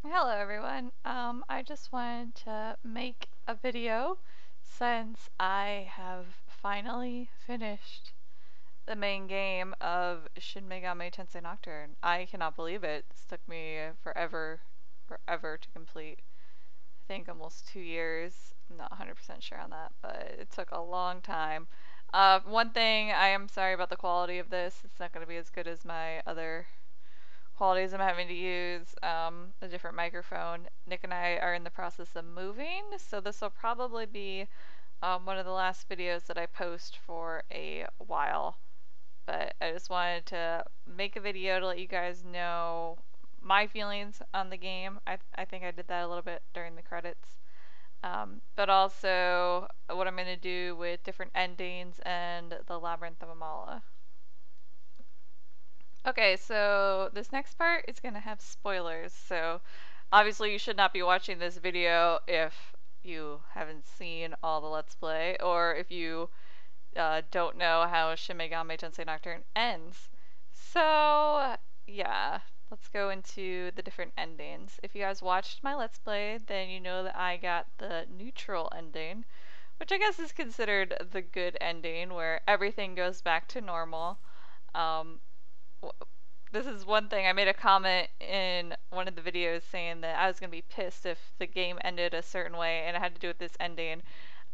Hello everyone. I just wanted to make a video since I have finally finished the main game of Shin Megami Tensei Nocturne. I cannot believe it. This took me forever to complete. I think almost 2 years. I'm not 100% sure on that, but it took a long time. One thing, I am sorry about the quality of this. It's not going to be as good as my other qualities. I'm having to use a different microphone. Nick and I are in the process of moving, so this will probably be one of the last videos that I post for a while. But I just wanted to make a video to let you guys know my feelings on the game. I think I did that a little bit during the credits. But also what I'm going to do with different endings and the Labyrinth of Amala. Okay, so this next part is going to have spoilers, so obviously you should not be watching this video if you haven't seen all the Let's Play, or if you don't know how Shin Megami Tensei Nocturne ends. So, yeah, let's go into the different endings. If you guys watched my Let's Play, then you know that I got the neutral ending, which I guess is considered the good ending, where everything goes back to normal. This is one thing, I made a comment in one of the videos saying that I was going to be pissed if the game ended a certain way and it had to do with this ending.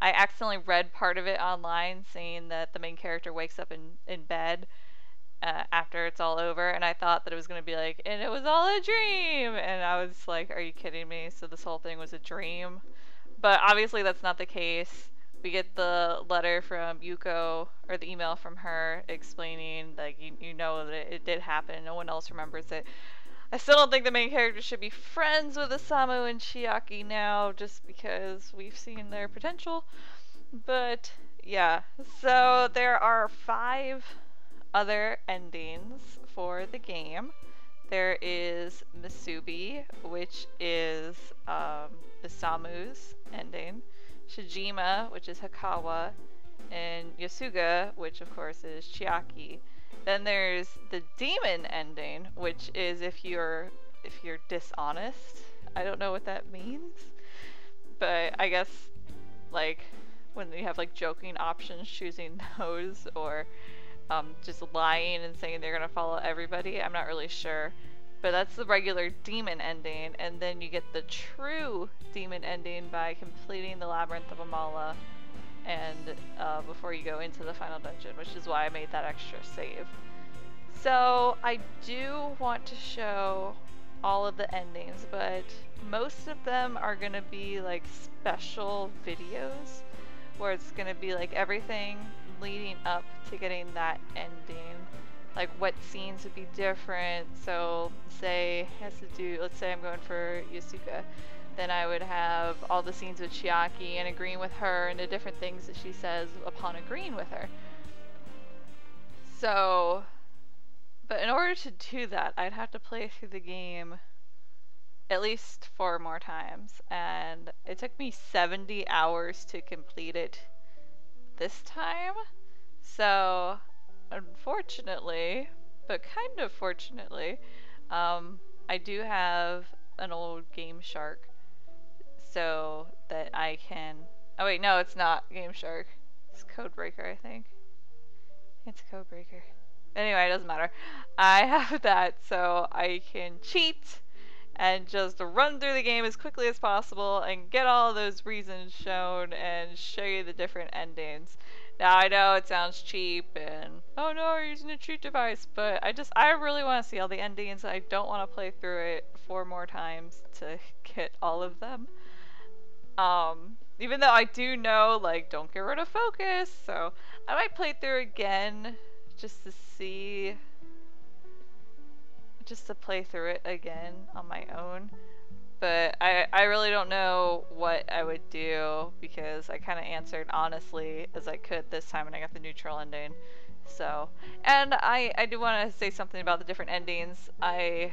I accidentally read part of it online saying that the main character wakes up in bed after it's all over, and I thought that it was going to be like, and it was all a dream, and I was like, are you kidding me? So this whole thing was a dream. But obviously that's not the case. We get the letter from Yuko, or the email from her, explaining, like, you know that it did happen, no one else remembers it. I still don't think the main character should be friends with Isamu and Chiaki now, just because we've seen their potential. But, yeah. So, there are 5 other endings for the game. There is Misubi, which is Isamu's ending. Shijima, which is Hikawa, and Yasuga, which of course is Chiaki. Then there's the demon ending, which is if you're dishonest. I don't know what that means, but I guess like when you have like joking options, choosing those, or just lying and saying they're gonna follow everybody. I'm not really sure. But that's the regular demon ending, and then you get the true demon ending by completing the Labyrinth of Amala and before you go into the final dungeon, which is why I made that extra save. So I do want to show all of the endings, but most of them are going to be like special videos where it's going to be like everything leading up to getting that ending. Like what scenes would be different. So say let's say I'm going for Yasuka, then I would have all the scenes with Chiaki and agreeing with her and the different things that she says upon agreeing with her. So, but in order to do that, I'd have to play through the game at least 4 more times, and it took me 70 hours to complete it this time. So unfortunately, but kind of fortunately, I do have an old Game Shark, so that I can. Oh wait, no, it's not Game Shark. It's Codebreaker, I think. It's Codebreaker. Anyway, it doesn't matter. I have that, so I can cheat and just run through the game as quickly as possible and get all those reasons shown and show you the different endings. Now I know it sounds cheap and oh no, you're using a cheat device, but I really want to see all the endings. I don't want to play through it 4 more times to get all of them. Even though I do know, like, don't get rid of focus, so I might play through again just to see, just to play through it again on my own. But I really don't know what I would do, because I kind of answered honestly as I could this time when I got the neutral ending. So, and I do want to say something about the different endings. I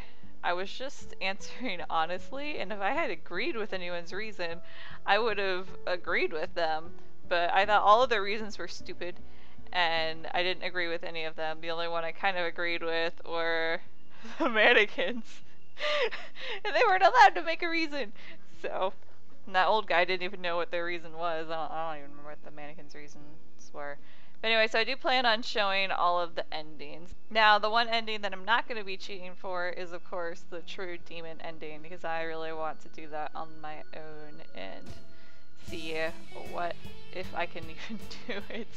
was just answering honestly, and if I had agreed with anyone's reason, I would have agreed with them. But I thought all of their reasons were stupid, and I didn't agree with any of them. The only one I kind of agreed with were the mannequins. And they weren't allowed to make a reason. So, and that old guy didn't even know what their reason was. I don't even remember what the mannequin's reasons were. But anyway, so I do plan on showing all of the endings. Now, the one ending that I'm not going to be cheating for is, of course, the true demon ending, because I really want to do that on my own and see what if I can even do it.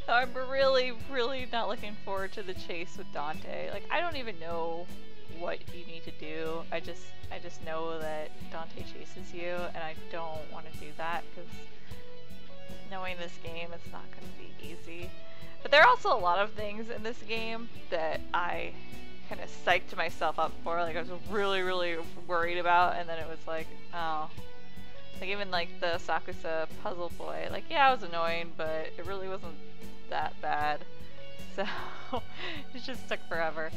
I'm really, really not looking forward to the chase with Dante. Like, I don't even know what you need to do. I just know that Dante chases you, and I don't want to do that because knowing this game, it's not going to be easy. But there are also a lot of things in this game that I kind of psyched myself up for. Like, I was really, really worried about, and then it was like, oh. Like, even like the Sakusa puzzle boy, like, yeah, it was annoying, but it really wasn't that bad. So, it just took forever.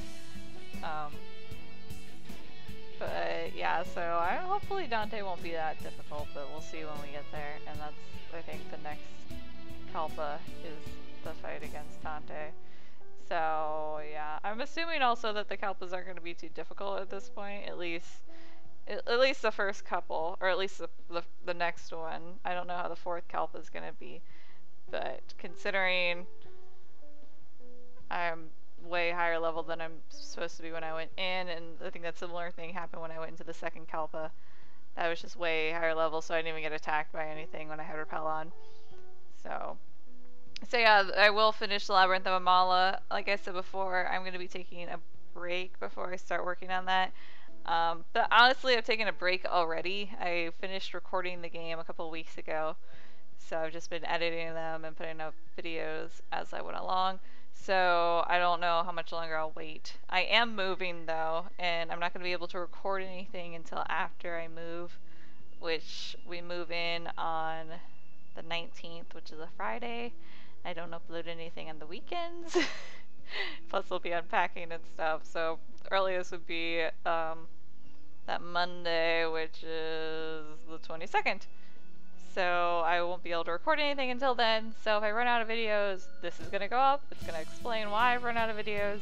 But yeah, so hopefully Dante won't be that difficult, but we'll see when we get there. And that's, I think, the next Kalpa is the fight against Dante. So yeah, I'm assuming also that the Kalpas aren't going to be too difficult at this point, at least the first couple, or at least the next one. I don't know how the fourth Kalpa is going to be, but considering I'm way higher level than I'm supposed to be when I went in, and I think that similar thing happened when I went into the second Kalpa. That was just way higher level, so I didn't even get attacked by anything when I had Repel on. So yeah, I will finish the Labyrinth of Amala. Like I said before, I'm going to be taking a break before I start working on that. But honestly, I've taken a break already. I finished recording the game a couple weeks ago, so I've just been editing them and putting up videos as I went along. So I don't know how much longer I'll wait. I am moving though, and I'm not going to be able to record anything until after I move, which we move in on the 19th, which is a Friday. I don't upload anything on the weekends. Plus we'll be unpacking and stuff, so earliest would be that Monday, which is the 22nd. So I won't be able to record anything until then, so if I run out of videos, this is gonna go up. It's gonna explain why I've run out of videos.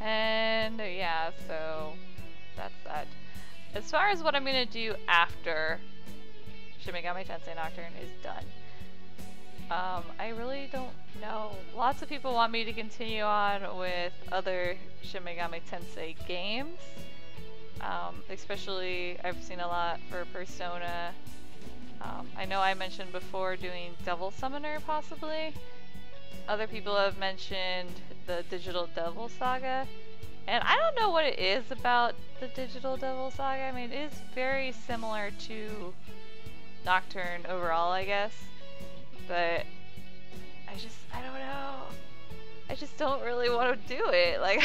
And yeah, so that's that. As far as what I'm gonna do after Shin Megami Tensei Nocturne is done, I really don't know. Lots of people want me to continue on with other Shin Megami Tensei games. Especially, I've seen a lot for Persona. I know I mentioned before doing Devil Summoner, possibly. Other people have mentioned the Digital Devil Saga. And I don't know what it is about the Digital Devil Saga. I mean, it is very similar to Nocturne overall, I guess. But I don't know. I just don't really want to do it. Like,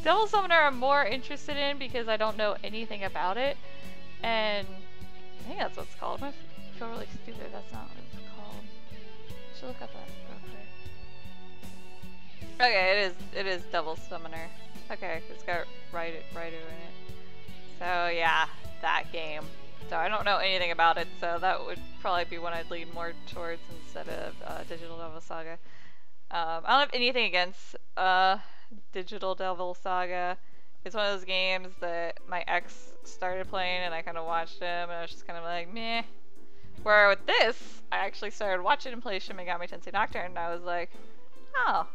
Devil Summoner I'm more interested in because I don't know anything about it. And I think that's what it's called. I feel really stupid. That's not what it's called. I should look up that real quick. Okay, it is Devil Summoner. Okay, it's got Raidu in it. So yeah, that game. So I don't know anything about it, so that would probably be one I'd lean more towards instead of Digital Devil Saga. I don't have anything against Digital Devil Saga. It's one of those games that my ex started playing and I kind of watched him and I was just kind of like, meh. Where with this, I actually started watching him play Shin Megami Tensei Nocturne and I was like, oh,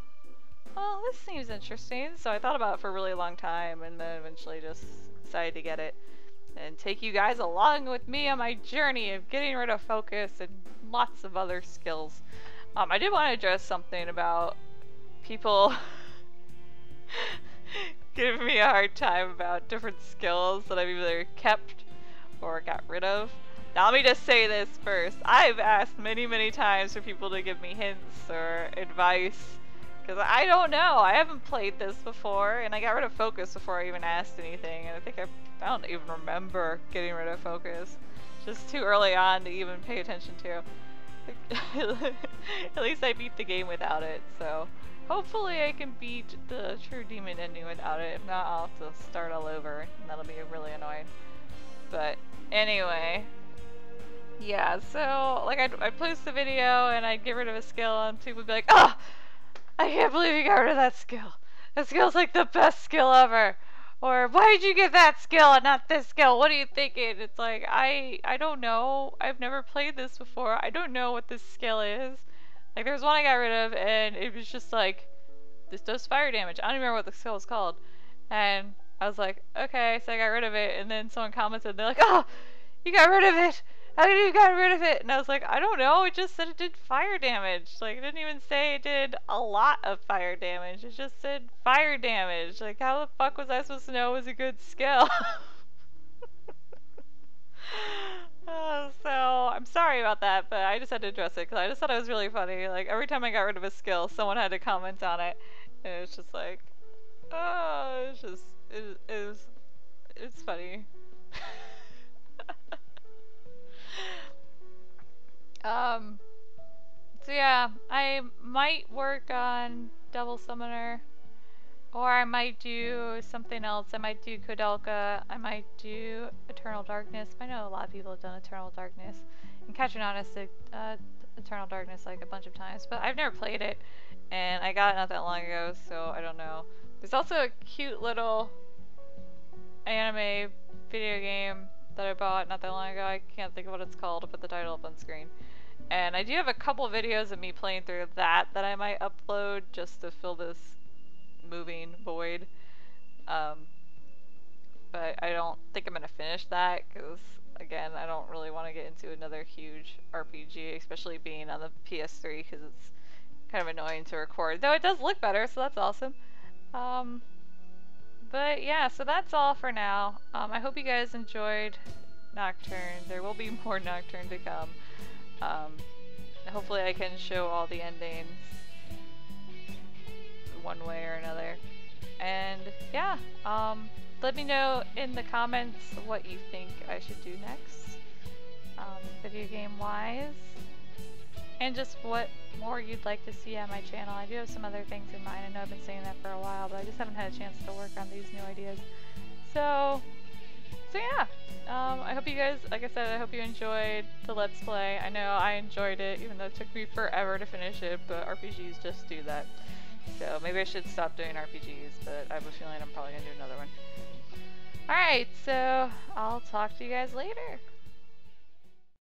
well, this seems interesting. So I thought about it for a really long time and then eventually just decided to get it and take you guys along with me on my journey of getting rid of focus and lots of other skills. I did want to address something about people giving me a hard time about different skills that I've either kept or got rid of. Now let me just say this first. I've asked many times for people to give me hints or advice because I don't know. I haven't played this before and I got rid of focus before I even asked anything, and I think I don't even remember getting rid of focus. Just too early on to even pay attention to. At least I beat the game without it, so hopefully I can beat the true demon ending without it. If not, I'll have to start all over, and that'll be really annoying. But anyway, yeah, so like I'd post the video and I'd get rid of a skill and people would be like, oh, I can't believe you got rid of that skill. That skill's like the best skill ever. Or, why did you get that skill and not this skill? What are you thinking? It's like, I don't know. I've never played this before. I don't know what this skill is. Like, there was one I got rid of, and it was just like, this does fire damage. I don't even remember what the skill was called. And I was like, okay, so I got rid of it. And then someone commented, they're like, oh, you got rid of it. How did you get rid of it? And I was like, I don't know. It just said it did fire damage. Like, it didn't even say it did a lot of fire damage. It just said fire damage. Like, how the fuck was I supposed to know it was a good skill? So, I'm sorry about that, but I just had to address it because I just thought it was really funny. Like, every time I got rid of a skill, someone had to comment on it. And it was just like, oh, it's just, it's funny. So yeah, I might work on Devil Summoner, or I might do something else. I might do Kodelka, I might do Eternal Darkness. I know a lot of people have done Eternal Darkness, and Catching did Eternal Darkness like a bunch of times, but I've never played it, and I got it not that long ago, so I don't know. There's also a cute little anime video game that I bought not that long ago. I can't think of what it's called. I'll put the title up on screen. And I do have a couple videos of me playing through that I might upload just to fill this moving void. But I don't think I'm going to finish that because, again, I don't really want to get into another huge RPG, especially being on the PS3 because it's kind of annoying to record. Though it does look better, so that's awesome. But yeah, so that's all for now. I hope you guys enjoyed Nocturne. There will be more Nocturne to come. Hopefully I can show all the endings one way or another. And yeah, let me know in the comments what you think I should do next, video game wise, and just what more you'd like to see on my channel. I do have some other things in mind. I know I've been saying that for a while, but I just haven't had a chance to work on these new ideas. So yeah, I hope you guys, like I said, I hope you enjoyed the Let's Play. I know I enjoyed it, even though it took me forever to finish it, but RPGs just do that. So maybe I should stop doing RPGs, but I have a feeling I'm probably going to do another one. Alright, so I'll talk to you guys later.